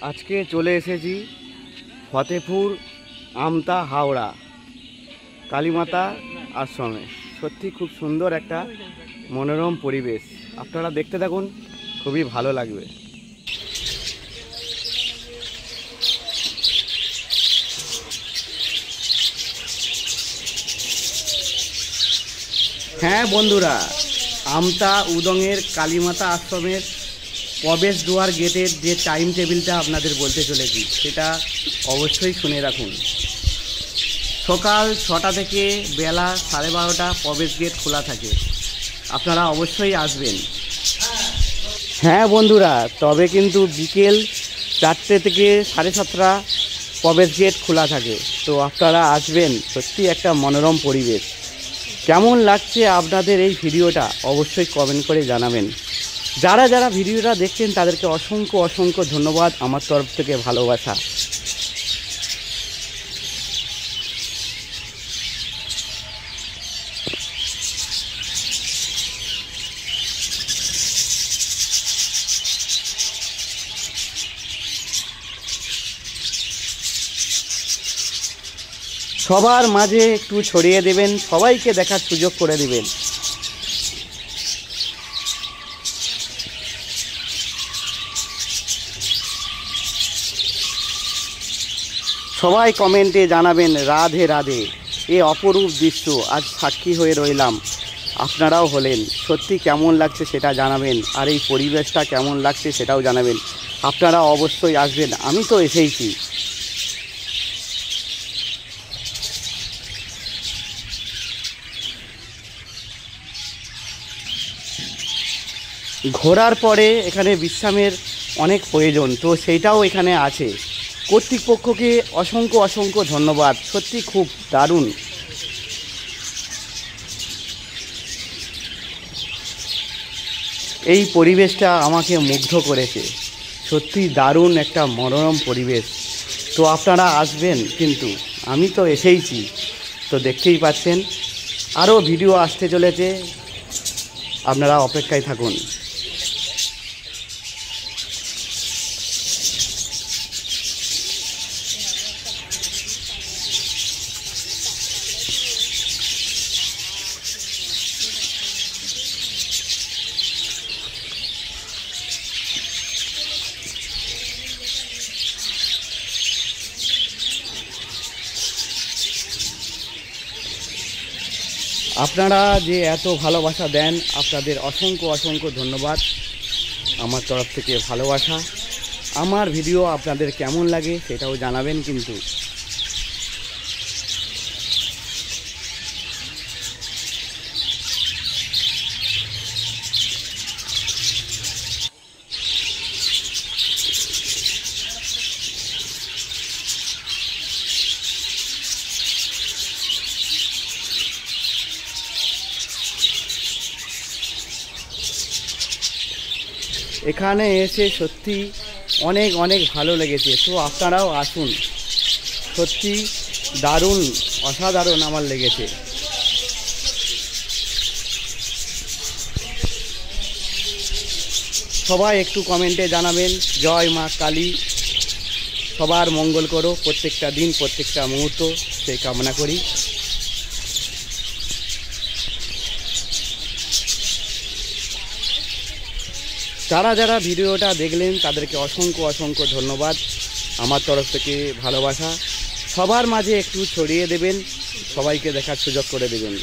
আজকে চলে এসেছি ফতেপুর আমতা হাওড়া কালীমাতা আশ্রমে। সত্যি খুব সুন্দর একটা মনোরম পরিবেশ, আপনারা দেখতে থাকুন, খুবই ভালো লাগবে। হ্যাঁ বন্ধুরা, আমতা উদংয়ের কালীমাতা আশ্রমের প্রবেশ দুয়ার গেটের যে টাইম টেবিলটা আপনাদের বলতে চলেছি সেটা অবশ্যই শুনে রাখুন। সকাল 6টা থেকে বেলা 12:30 প্রবেশ গেট খোলা থাকে, আপনারা অবশ্যই আসবেন। হ্যাঁ বন্ধুরা, তবে কিন্তু বিকেল 4টে থেকে 7:30 প্রবেশ গেট খোলা থাকে, তো আপনারা আসবেন। সত্যি একটা মনোরম পরিবেশ। কেমন লাগছে আপনাদের এই ভিডিওটা অবশ্যই কমেন্ট করে জানাবেন। যারা যারা ভিডিওটা দেখছেন তাদেরকে অসংখ্য অসংখ্য ধন্যবাদ, আমার তরফ থেকে ভালোবাসা। সবার মাঝে একটু ছড়িয়ে দেবেন, সবাইকে দেখার সুযোগ করে দেবেন। সবাই কমেন্টে জানাবেন রাধে রাধে। এ অপরূপ দৃশ্য আজ সাক্ষী হয়ে রইলাম, আপনারাও হলেন। সত্যি কেমন লাগছে সেটা জানাবেন, আর এই পরিবেশটা কেমন লাগছে সেটাও জানাবেন। আপনারা অবশ্যই আসবেন, আমি তো এসেইছি। ঘোরার পরে এখানে বিশ্রামের অনেক প্রয়োজন, তো সেইটাও এখানে আছে। কর্তৃপক্ষকে অসংখ্য অসংখ্য ধন্যবাদ, সত্যি খুব দারুণ। এই পরিবেশটা আমাকে মুগ্ধ করেছে, সত্যি দারুণ একটা মনোরম পরিবেশ। তো আপনারা আসবেন, কিন্তু আমি তো এসেইছি, তো দেখতেই পাচ্ছেন আরও ভিডিও আসতে চলেছে, আপনারা অপেক্ষায় থাকুন। আপনারা যে এত ভালোবাসা দেন, আপনাদের অসংখ্য অসংখ্য ধন্যবাদ, আমার তরফ থেকে ভালোবাসা। আমার ভিডিও আপনাদের কেমন লাগে সেটাও জানাবেন কিন্তু। এখানে এসে সত্যি অনেক অনেক ভালো লেগেছে, তো আপনারাও আসুন। সত্যি দারুণ, অসাধারণ আমার লেগেছে। সবাই একটু কমেন্টে জানাবেন জয় মা কালী। সবার মঙ্গল করো, প্রত্যেকটা দিন প্রত্যেকটা মুহূর্ত সেই কামনা করি। যারা যারা ভিডিওটা দেখলেন তাদেরকে অসংখ্য অসংখ্য ধন্যবাদ, আমার তরফ থেকে ভালোবাসা। সবার মাঝে একটু ছড়িয়ে দেবেন, সবাইকে দেখার সুযোগ করে দেবেন।